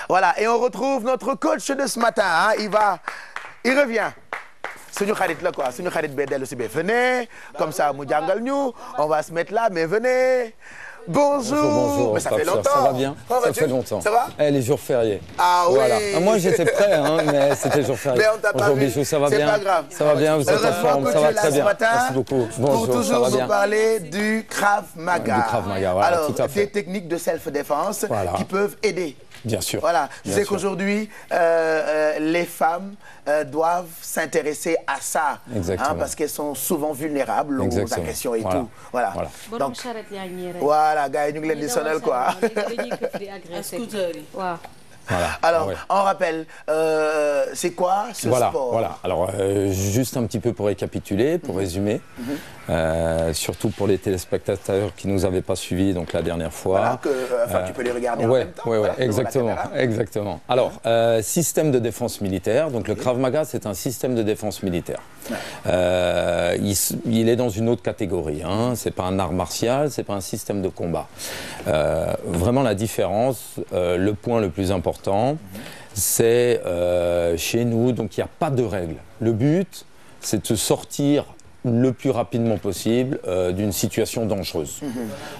Voilà, et on retrouve notre coach de ce matin. Hein. Il revient. Suñu xarit la quoi, suñu xarit bee dellu si bee. Venez, comme ça mu jàngal ñu. On va se mettre là, mais venez. Bonjour. Bonjour. Mais ça fait longtemps. Ça va bien. Ça fait longtemps. Ça va? Les jours fériés. Ah oui. Voilà. Moi j'étais prêt, hein, mais c'était jour férié. Mais on t'a pas vu. Ça va bien. C'est pas grave. Ça va bien. Vous êtes en forme. Ça va très bien. Merci beaucoup. Bonjour. Pour toujours vous parler du Krav Maga. Du Krav Maga, voilà. Alors, tout à fait. des techniques de self-défense qui peuvent aider. Bien sûr. Voilà, je sais qu'aujourd'hui, les femmes doivent s'intéresser à ça. Exactement. Hein, parce qu'elles sont souvent vulnérables aux agressions et tout. Voilà. Donc, voilà, gars, ñu ngi leen di sonal quoi. Voilà. Alors, on rappelle, c'est quoi ce sport? Voilà. Alors, juste un petit peu pour récapituler, pour résumer, surtout pour les téléspectateurs qui ne nous avaient pas suivis donc la dernière fois. Voilà, tu peux les regarder en même temps. Oui, exactement. Alors, système de défense militaire. Donc, le Krav Maga, c'est un système de défense militaire. Il est dans une autre catégorie. Hein. Ce n'est pas un art martial, ce n'est pas un système de combat. Vraiment, la différence, le point le plus important, c'est chez nous, donc il n'y a pas de règles. Le but, c'est de se sortir le plus rapidement possible d'une situation dangereuse.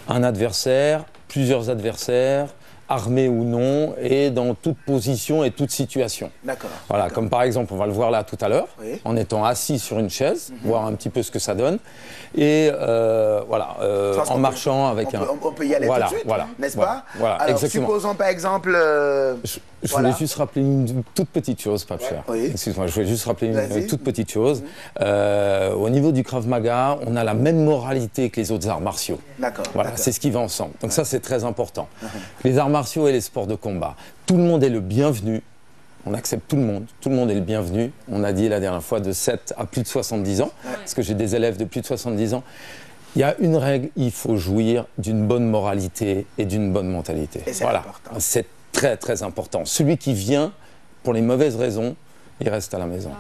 Un adversaire, plusieurs adversaires, armés ou non, et dans toute position et toute situation. D'accord. Voilà, comme par exemple, on va le voir là tout à l'heure, en étant assis sur une chaise, voir un petit peu ce que ça donne, et en marchant avec on peut y aller tout de suite, n'est-ce pas? Voilà, alors, exactement. Supposons par exemple... Je voulais juste rappeler une toute petite chose, Pape Cher. Excuse-moi, je voulais juste rappeler une toute petite chose. Au niveau du Krav Maga, on a la même moralité que les autres arts martiaux. D'accord. Voilà, c'est ce qui va ensemble. Donc ça, c'est très important. Les arts martiaux et les sports de combat, tout le monde est le bienvenu. On accepte tout le monde est le bienvenu. On a dit la dernière fois de 7 à plus de 70 ans, parce que j'ai des élèves de plus de 70 ans. Il y a une règle, il faut jouir d'une bonne moralité et d'une bonne mentalité. Et c'est important. C'est très très important. Celui qui vient pour les mauvaises raisons, il reste à la maison.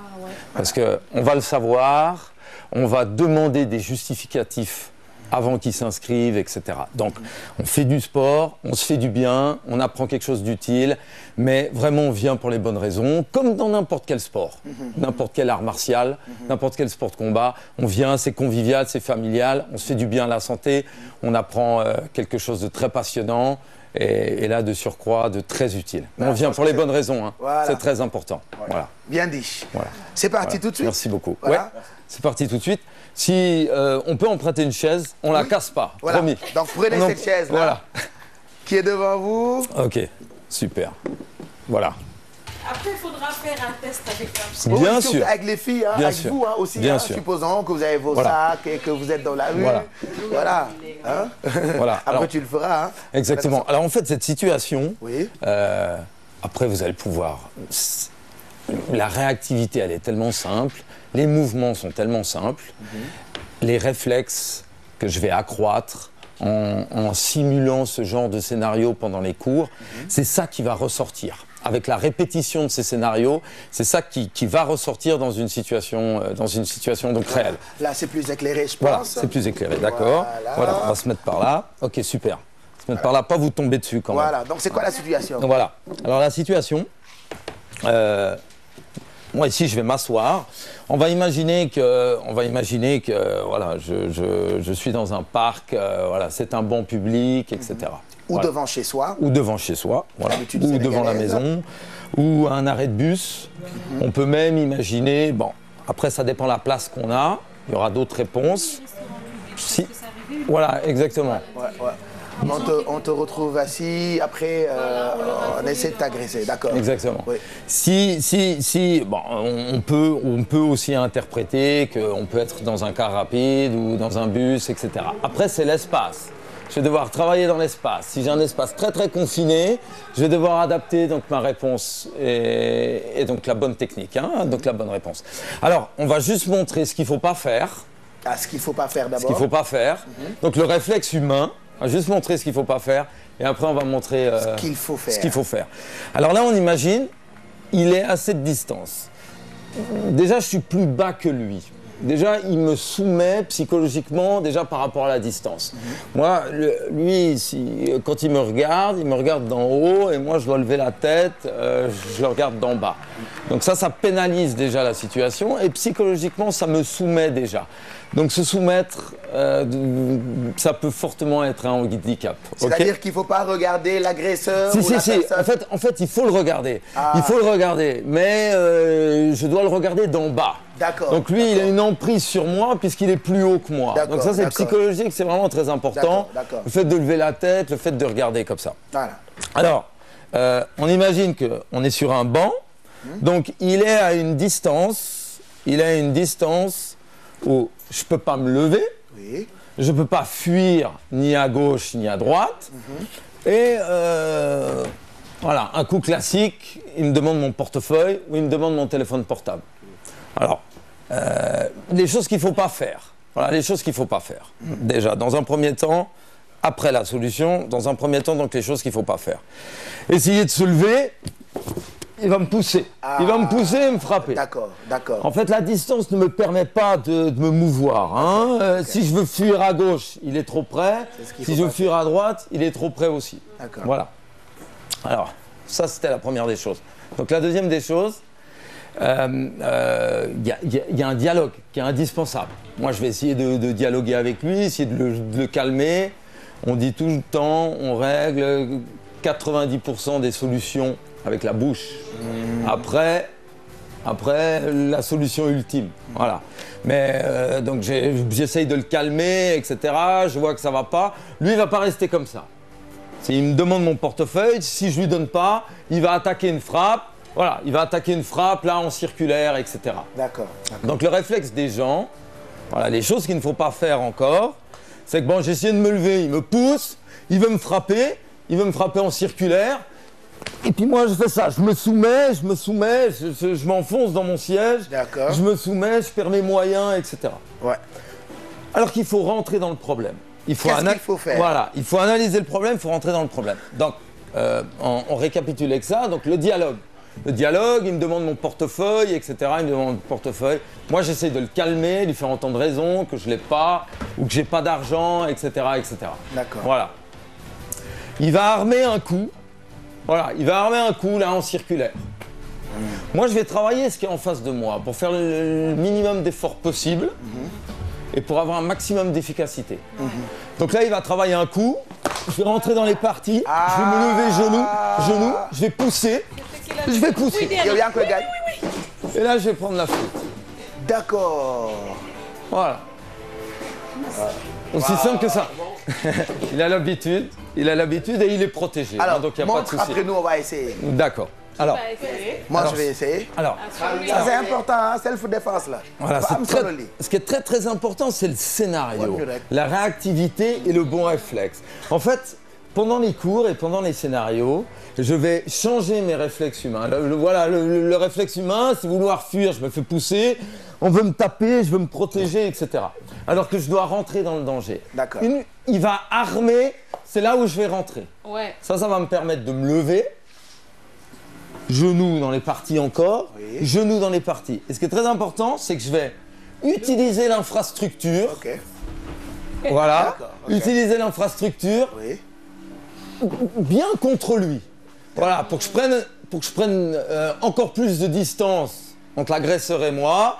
Parce qu'on va le savoir, on va demander des justificatifs avant qu'ils s'inscrivent, etc. Donc, on fait du sport, on se fait du bien, on apprend quelque chose d'utile, mais vraiment, on vient pour les bonnes raisons, comme dans n'importe quel sport, n'importe quel art martial, n'importe quel sport de combat. On vient, c'est convivial, c'est familial, on se fait du bien à la santé, on apprend quelque chose de très passionnant, et là, de surcroît, de très utile. On vient pour les bonnes raisons, hein. C'est très important. Voilà. Bien dit. C'est parti tout de suite. Merci beaucoup. C'est parti tout de suite. Si on peut emprunter une chaise, on la casse pas, promis. Donc prenez cette chaise-là, qui est devant vous. Ok, super. Voilà. Après, il faudra faire un test avec la psy. Bien sûr. Avec les filles, avec vous aussi, supposons que vous avez vos sacs et que vous êtes dans la rue. Voilà. Après, tu le feras. Exactement. Alors en fait, cette situation, après vous allez pouvoir... La réactivité, elle est tellement simple, les mouvements sont tellement simples, les réflexes que je vais accroître en simulant ce genre de scénario pendant les cours, c'est ça qui va ressortir. Avec la répétition de ces scénarios, c'est ça qui va ressortir dans une situation donc réelle. Là, c'est plus éclairé, je pense. Voilà, c'est plus éclairé, d'accord. Voilà, on va se mettre par là. Ok, super. Se mettre par là, pas vous tomber dessus quand même. Voilà, donc c'est quoi la situation? Voilà. Alors la situation... moi ici je vais m'asseoir. On va imaginer que voilà, je suis dans un parc, voilà, c'est un banc public, etc. Ou devant chez soi. Ou devant chez soi, voilà. Ou devant la maison, ou un arrêt de bus. On peut même imaginer, bon, après ça dépend de la place qu'on a, il y aura d'autres réponses. Voilà, exactement. On te retrouve assis, après on essaie de t'agresser, d'accord. Exactement. Bon, on peut aussi interpréter qu'on peut être dans un car rapide ou dans un bus, etc. Après, c'est l'espace. Je vais devoir travailler dans l'espace. Si j'ai un espace très très confiné, je vais devoir adapter donc ma réponse et donc la bonne technique, hein, donc la bonne réponse. Alors, on va juste montrer ce qu'il ne faut pas faire. Ce qu'il ne faut pas faire d'abord. Ce qu'il ne faut pas faire. Donc le réflexe humain. On va juste montrer ce qu'il ne faut pas faire et après on va montrer ce qu'il faut faire. Ce qu'il faut faire. Alors là, on imagine, il est à cette distance. Déjà, je suis plus bas que lui. déjà, il me soumet psychologiquement déjà par rapport à la distance. Moi, lui, quand il me regarde d'en haut et moi, je dois lever la tête, je le regarde d'en bas. Donc ça pénalise déjà la situation et psychologiquement, ça me soumet déjà. Donc se soumettre, ça peut fortement être un handicap. C'est-à-dire qu'il ne faut pas regarder l'agresseur ou la personne. En fait, il faut le regarder. Il faut le regarder, mais je dois le regarder d'en bas. D'accord. Donc lui, il a une emprise sur moi puisqu'il est plus haut que moi. Donc ça, c'est psychologique, c'est vraiment très important. Le fait de lever la tête, le fait de regarder comme ça. Voilà. Alors, on imagine qu'on est sur un banc. Donc il est à une distance. Où je ne peux pas me lever, je ne peux pas fuir ni à gauche ni à droite. Et voilà, un coup classique, il me demande mon portefeuille ou il me demande mon téléphone portable. Alors, les choses qu'il ne faut pas faire. Voilà, les choses qu'il ne faut pas faire. Déjà, dans un premier temps, après la solution, dans un premier temps, donc les choses qu'il ne faut pas faire. Essayer de se lever. Il va me pousser. Il va me pousser et me frapper. D'accord. En fait, la distance ne me permet pas de me mouvoir. Hein. Si je veux fuir à gauche, il est trop près. Si je veux fuir à droite, il est trop près aussi. Voilà. Alors, ça, c'était la première des choses. Donc, la deuxième des choses, y a un dialogue qui est indispensable. Moi, je vais essayer de dialoguer avec lui, essayer de le calmer. On dit tout le temps, on règle 90% des solutions avec la bouche. Après, la solution ultime. Voilà. Mais donc j'essaye de le calmer, etc. Je vois que ça va pas. Lui, il va pas rester comme ça. S'il me demande mon portefeuille, si je lui donne pas, il va attaquer une frappe. Voilà, il va attaquer une frappe là en circulaire, etc. D'accord. Donc le réflexe des gens, voilà, les choses qu'il ne faut pas faire encore, c'est que bon, j'essaie de me lever, il me pousse, il veut me frapper en circulaire. Et puis moi, je fais ça, je me soumets, je m'enfonce dans mon siège, je me soumets, je perds mes moyens, etc. Ouais. Alors qu'il faut rentrer dans le problème. Qu'est-ce qu'il faut faire? Voilà, il faut analyser le problème, il faut rentrer dans le problème. Donc, on récapitule avec ça, donc le dialogue. Le dialogue, il me demande mon portefeuille, etc. Il me demande mon portefeuille. Moi, j'essaie de le calmer, lui faire entendre raison, que je ne l'ai pas, ou que j'ai pas d'argent, etc., etc. D'accord. Voilà. Il va armer un coup. Voilà, il va armer un coup là en circulaire. Moi, je vais travailler ce qui est en face de moi pour faire le minimum d'efforts possible et pour avoir un maximum d'efficacité. Donc là, il va travailler un coup. Je vais rentrer dans les parties. Je vais me lever genou. Je vais pousser. Je vais pousser. Et là, je vais prendre la flûte. D'accord. Voilà. Aussi simple que ça. Il a l'habitude et il est protégé. Alors, donc il n'y a pas de souci. Après nous, on va essayer. D'accord. Alors, je vais essayer. Alors, ça c'est important, hein, self-défense là. Voilà, ce qui est très très important, c'est le scénario, la réactivité et le bon réflexe. En fait, pendant les cours et pendant les scénarios, je vais changer mes réflexes humains. Le réflexe humain, c'est vouloir fuir, je me fais pousser, on veut me taper, je veux me protéger, etc. Alors que je dois rentrer dans le danger. D'accord. Il va armer, c'est là où je vais rentrer. Ouais. Ça va me permettre de me lever. Genoux dans les parties encore, genoux dans les parties. Et ce qui est très important, c'est que je vais utiliser l'infrastructure. Voilà, utiliser l'infrastructure bien contre lui. Voilà, pour que je prenne encore plus de distance entre l'agresseur et moi.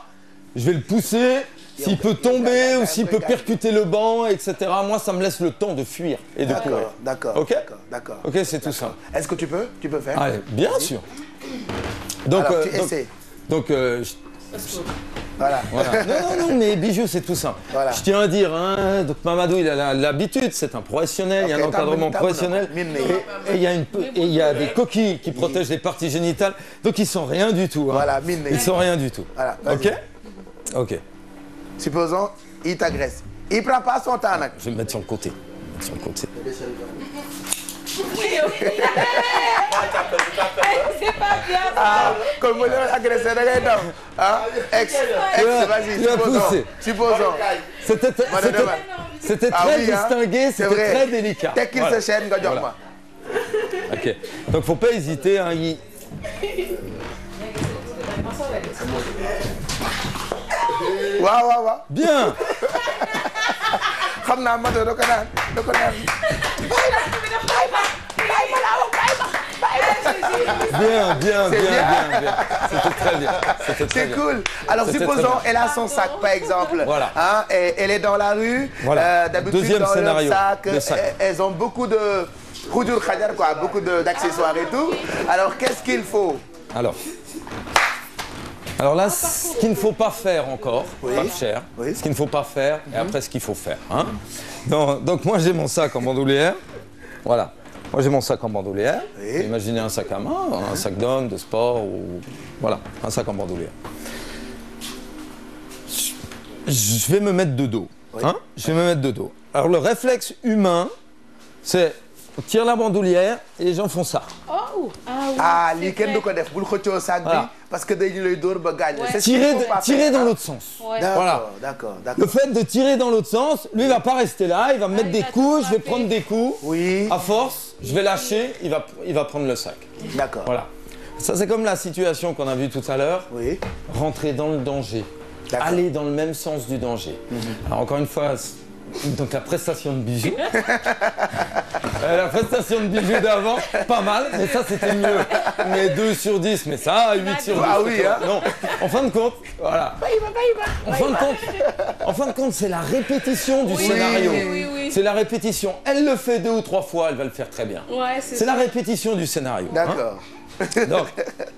Je vais le pousser. S'il peut tomber ou s'il peut percuter le banc, etc. Moi, ça me laisse le temps de fuir et de courir. D'accord. Ok. D'accord. Ok, c'est tout ça. Est-ce que tu peux faire? Allez, bien sûr. Donc, alors, tu essaies. Voilà. Non, mais Bijou, c'est tout simple. Voilà. Je tiens à dire, hein, donc Mamadou, il a l'habitude, c'est un professionnel, il y a un encadrement professionnel, et il y a des coquilles qui protègent les parties génitales, donc ils sont rien du tout. Hein. Voilà, ils sont rien du tout. Voilà, ok. Supposons, il t'agresse. Il prend pas son temps. Je vais me mettre sur le côté. C'est pas bien. Comme vous l'avez agressé, vas-y, supposons. C'était très distingué, c'était très délicat. Dès qu'il se chaîne, moi. Ok, donc faut pas hésiter. Hein, waaw. Bien. xam naa Mado da ko naan. Bien. C'était très bien. C'est cool. Alors supposons elle a son sac par exemple. Voilà. Hein, et elle est dans la rue. Voilà. D'habitude Deuxième dans scénario. leur sac, elles ont beaucoup de khoudour khadar quoi, beaucoup d'accessoires et tout. Alors qu'est-ce qu'il faut? Alors là, ce qu'il ne faut pas faire encore, pas cher, Oui. ce qu'il ne faut pas faire, et après ce qu'il faut faire. Hein. Donc moi j'ai mon sac en bandoulière, voilà. Moi j'ai mon sac en bandoulière. Oui. Imaginez un sac à main, un sac d'homme, de sport, ou voilà, un sac en bandoulière. Je vais me mettre de dos. Hein. Je vais me mettre de dos. Alors le réflexe humain, c'est on tire la bandoulière et les gens font ça. Oh, lii kenn du ko def bul xëccoo sac bi parce que dañu lay dóor ba gaañ. Ouais. C'est ce qu'il faut pas Tirer faire, dans hein. l'autre sens. Ouais. D'accord. Le fait de tirer dans l'autre sens, lui il va pas rester là, il va me mettre il des va coups, je vais frapper. prendre des coups. Oui. À force, je vais lâcher, il va prendre le sac. D'accord. Voilà. Ça c'est comme la situation qu'on a vue tout à l'heure. Oui. Rentrer dans le danger. D'accord. Aller dans le même sens du danger. Alors encore une fois, donc la prestation de bijoux. La prestation de bijoux d'avant, pas mal, mais ça c'était mieux. Mais 2 sur 10, mais ça, 8 sur 10. Ah oui, hein. Non, en fin de compte, voilà. En fin de compte, c'est la répétition du scénario. Oui. C'est la répétition. Elle le fait 2 ou 3 fois, elle va le faire très bien. Ouais, C'est la répétition du scénario. hein. D'accord. Donc,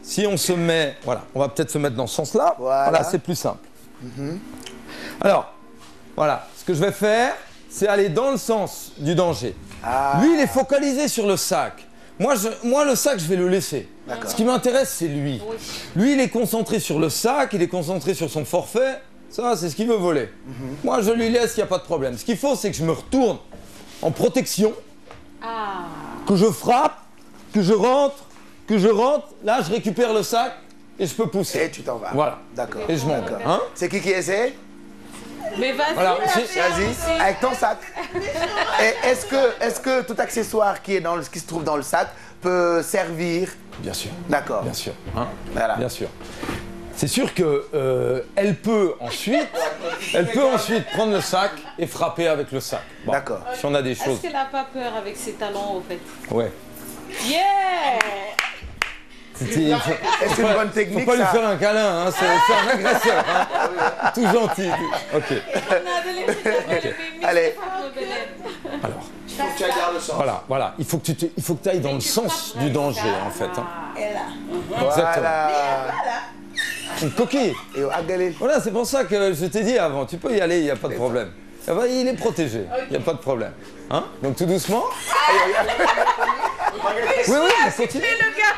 si on se met, voilà, on va peut-être se mettre dans ce sens-là. Voilà. C'est plus simple. Alors, voilà, ce que je vais faire, c'est aller dans le sens du danger. Lui, il est focalisé sur le sac. Moi, le sac, je vais le laisser. Ce qui m'intéresse, c'est lui. Oui. Lui, il est concentré sur le sac, il est concentré sur son forfait. Ça, c'est ce qu'il veut voler. Moi, je lui laisse, il n'y a pas de problème. Ce qu'il faut, c'est que je me retourne en protection, que je frappe, que je rentre. Là, je récupère le sac et je peux pousser. Et tu t'en vas. Voilà. D'accord. Et je monte. D'accord. Hein. C'est qui essaie? Mais vas-y, Voilà, Vas-y, avec ton sac. Et est-ce que tout accessoire qui se trouve dans le sac peut servir? Bien sûr. D'accord. Bien sûr. Hein. Voilà. Bien sûr. C'est sûr que elle peut ensuite prendre le sac et frapper avec le sac. Bon, D'accord. Si on a des choses. Est-ce qu'elle n'a pas peur avec ses talons, au fait? Ouais. Yeah! C'est une bonne technique, Faut pas lui ça. faire un câlin, hein. C'est un agresseur. Hein. Tout gentil. Ok. Allez. Alors. Voilà. Il faut que tu ailles dans le sens du danger, en fait. Hein. Voilà. Une coquille. Et agalé. Voilà, c'est pour ça que je t'ai dit avant, tu peux y aller, il n'y a pas de problème. Ah bah, il est protégé, il n'y a pas de problème. Hein? Donc tout doucement. Oui, mais continue. Le gars,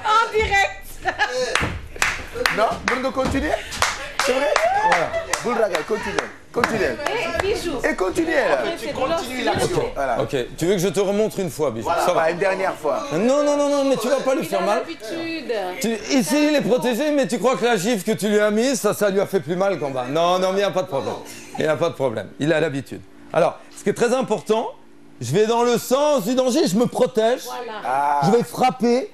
en direct. Non, mën nga continuer? C'est vrai? Voilà. Bul ragal, continue. Et bijou. Et continuez là. Tu continues l'action. Voilà. Ok, tu veux que je te remontre une fois, Bijou? Ça va. Voilà, une dernière fois. Non, mais tu vas pas lui Il faire a mal. l'habitude. Ici, il est protégé, mais tu crois que la gifle que tu lui as mise, ça lui a fait plus mal qu'en bas. Non, mais il n'y a pas de problème. Il n'y a pas de problème. Il a l'habitude. Alors, ce qui est très important, je vais dans le sens du danger, je me protège. Voilà. Je vais frapper,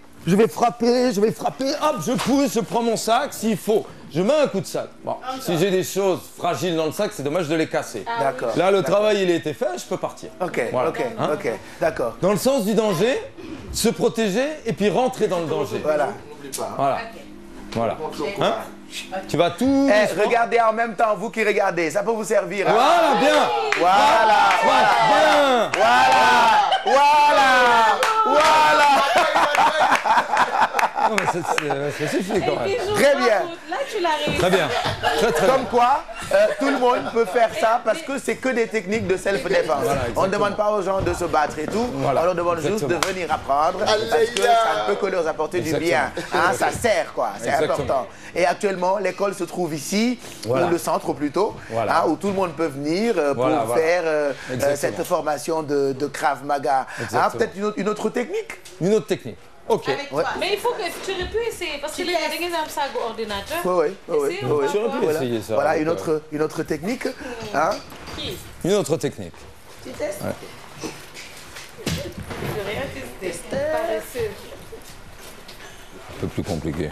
hop, je pousse, je prends mon sac, s'il faut. Je mets un coup de sac. Bon, si j'ai des choses fragiles dans le sac, c'est dommage de les casser. D'accord. Là, le travail, il a été fait, je peux partir. Ok, Voilà. Hein? ok, d'accord. Dans le sens du danger, se protéger et puis rentrer dans le danger. Voilà. Voilà. Hein? Tu vas tout. Eh, regardez en même temps, vous qui regardez, ça peut vous servir. Hein? Voilà, bien. Voilà. Non, mais ça suffit quand même. Bijou, Très bien. Là, tu l'as réussi. Très bien. Très Comme bien. quoi, tout le monde peut faire ça parce que c'est que des techniques de self-défense. Voilà, On ne demande pas aux gens de se battre et tout. Voilà, on leur demande juste exactement. de venir apprendre parce que ça ne peut que leur apporter du bien. Hein, ça sert quoi, c'est Exactement. important. Et actuellement, l'école se trouve ici, Voilà. ou le centre plutôt, Voilà. hein, où tout le monde peut venir Voilà, pour voilà. faire Exactement. cette formation de Krav Maga. Hein, Exactement. peut-être une autre technique? Une autre technique. Ok. Mais il faut que tu aurais pu essayer parce que les gens aiment ça au ordinateur. Oui. Essaye, on va Tu aurais pu voir. essayer ça. Voilà, donc, une autre technique. Hein? une autre technique. Tu testes. Je vais rien tester. Paresseux. Un peu plus compliqué.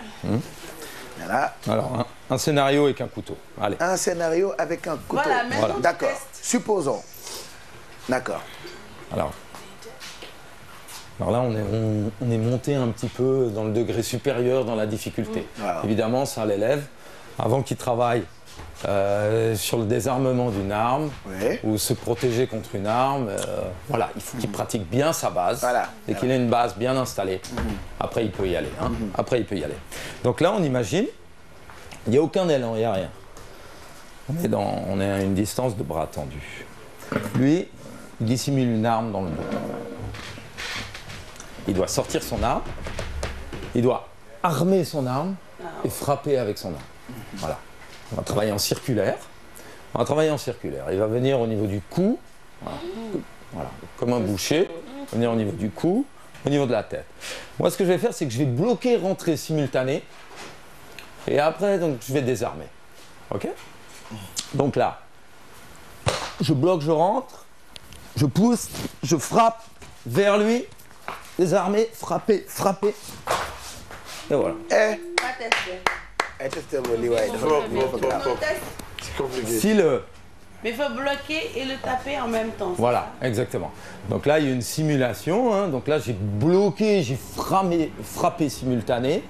Voilà. Alors, un scénario avec un couteau. Allez. Un scénario avec un couteau. Voilà, maintenant D'accord. tu testes. Supposons. D'accord. Alors là, on est monté un petit peu dans le degré supérieur dans la difficulté. Wow. Évidemment, ça l'élève. Avant qu'il travaille sur le désarmement d'une arme Oui. ou se protéger contre une arme, voilà, il faut qu'il pratique bien sa base Voilà. et qu'il ait une base bien installée. Après, il peut y aller. Hein. Après, il peut y aller. Donc là, on imagine, il n'y a aucun élan, il n'y a rien. On est à une distance de bras tendu. Lui, il dissimule une arme dans le dos. Il doit sortir son arme, il doit armer son arme et frapper avec son arme. Voilà. On va travailler en circulaire. On va travailler en circulaire. Il va venir au niveau du cou, voilà, comme un boucher, il va venir au niveau du cou, au niveau de la tête. Moi, ce que je vais faire, c'est que je vais bloquer, rentrer simultané, et après, donc, je vais désarmer. OK? Donc là, je bloque, je rentre, je pousse, je frappe vers lui, désarmer, frapper, frapper. Et voilà. Testez vos lits, ouais. C'est compliqué. Si le... Mais il faut bloquer et le taper en même temps. Voilà, exactement. Donc là, il y a une simulation. Hein. Donc là, j'ai bloqué, j'ai frappé simultané.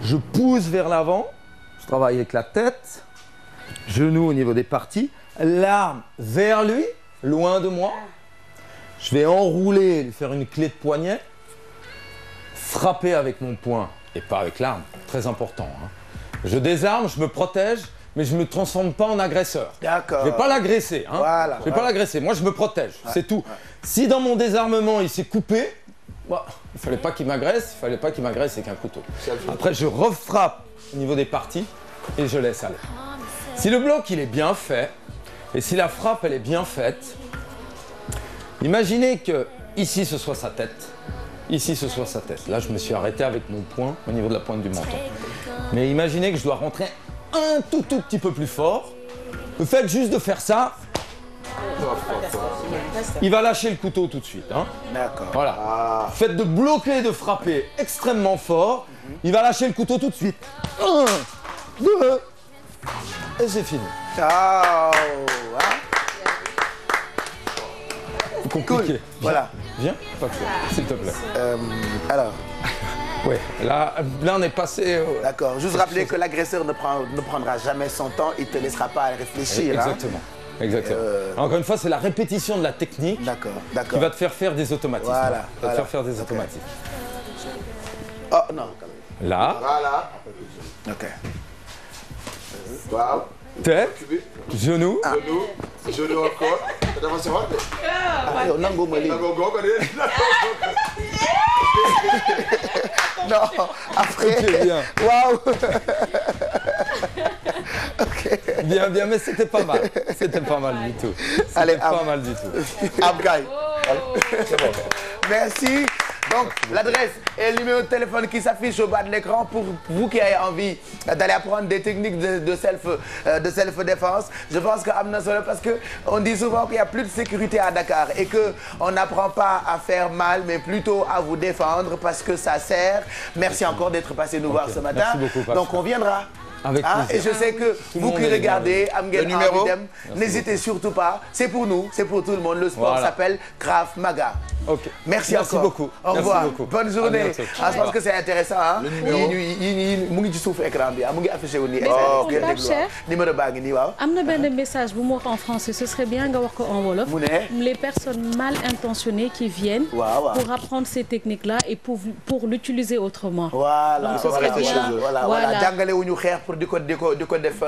Je pousse vers l'avant. Je travaille avec la tête. Genou au niveau des parties. L'arme vers lui, loin de moi. Je vais enrouler, lui faire une clé de poignet. Frapper avec mon poing et pas avec l'arme. Très important. Hein. Je désarme, je me protège, mais je ne me transforme pas en agresseur. D'accord. Je ne vais pas l'agresser. Hein. Voilà, Je ne vais pas l'agresser. Moi, je me protège. C'est tout. Si dans mon désarmement, il s'est coupé, bah, il ne fallait pas qu'il m'agresse. Il ne fallait pas qu'il m'agresse avec un couteau. Après, je refrappe au niveau des parties et je laisse aller. Si le bloc, il est bien fait, et si la frappe, elle est bien faite, imaginez que ici, ce soit sa tête. Ici, ce soit sa tête. Là, je me suis arrêté avec mon poing au niveau de la pointe du menton. Mais imaginez que je dois rentrer un tout petit peu plus fort. Le fait juste de faire ça, il va lâcher le couteau tout de suite. Hein. D'accord. Voilà. Le fait de bloquer, de frapper extrêmement fort, il va lâcher le couteau tout de suite. 1, 2, et c'est fini. Ciao. Compliqué. Cool. Voilà. Viens, pas de choix, s'il te plaît. Alors, Ouais, là on est passé. d'accord. Juste rappeler que l'agresseur ne prendra jamais son temps. Il ne te laissera pas réfléchir. Exactement. Exactement. Encore une fois, c'est la répétition de la technique D'accord, qui d'accord. va te faire faire des automatismes. Voilà, Va te voilà. faire faire des Ok. automatismes. Oh non. Là, Voilà. Ok. Waaw. tête, genou. Genou encore. Dafa soxal de. Ah, yow nangu ma lii. Nangoo googu de. Non, après. Ok, bien. Waouh. Bien, bien, mais c'était pas mal. C'était pas mal du tout. C'était Allez, pas mal du tout. Abgaï. Merci. Donc, l'adresse et le numéro de téléphone qui s'affiche au bas de l'écran pour vous qui avez envie d'aller apprendre des techniques de self-défense. Je pense que Amna Solo, parce qu'on dit souvent qu'il n'y a plus de sécurité à Dakar et qu'on n'apprend pas à faire mal, mais plutôt à vous défendre parce que ça sert. Merci encore d'être passé nous voir ce matin. Merci beaucoup, Pascal. Donc, on viendra. Avec Hein, et plaisir. je sais que le vous monde qui est regardez, Le numéro. n'hésitez surtout pas. C'est pour nous, c'est pour tout le monde. Le sport Voilà. s'appelle Krav Maga. Ok. Merci encore. beaucoup. Au Merci revoir. beaucoup. Bonne journée. À bientôt. Ah, je pense que c'est intéressant. Hein? Le numéro. mu ngi ci suuf écran bi mu ngi affiché wu nii. Pape Cheikh. Numéro baa ngi nii waaw. am na benn message bu mu wax en français ce serait bien nga wax ko en wolof. mu ne. Les personnes mal intentionnées qui viennent Waaw, waaw. pour apprendre ces techniques-là et pour l'utiliser autrement. Voilà. Donc, ce serait bien. Voilà. Voilà. jàngale wu ñu xeex pour di ko def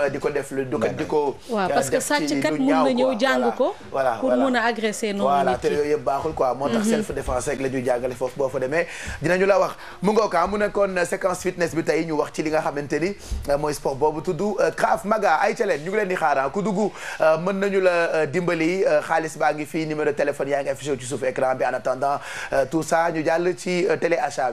waaw parce que sàcckat mun na ñëw jàng ko. voilà pour mun a agresser noonu voilà nit te ki. yooyu yëpp baaxul quoi moo tax self défense rek la ñuy jàngale foofu boo fa demee dinañu la wax mu ngookaa mu nekkoon séquence fitness bi tey ñu wax ci li nga xamante ni mooy sport boobu tudd Krav Maga ay ca leen ñu ngi leen di xaar ku dugg mën nañu la dimbali xaalis baa ngi fii numéro téléphone yaa ngi affiché ci suuf écran bi en attendant tout ça ñu jàll ci téléachat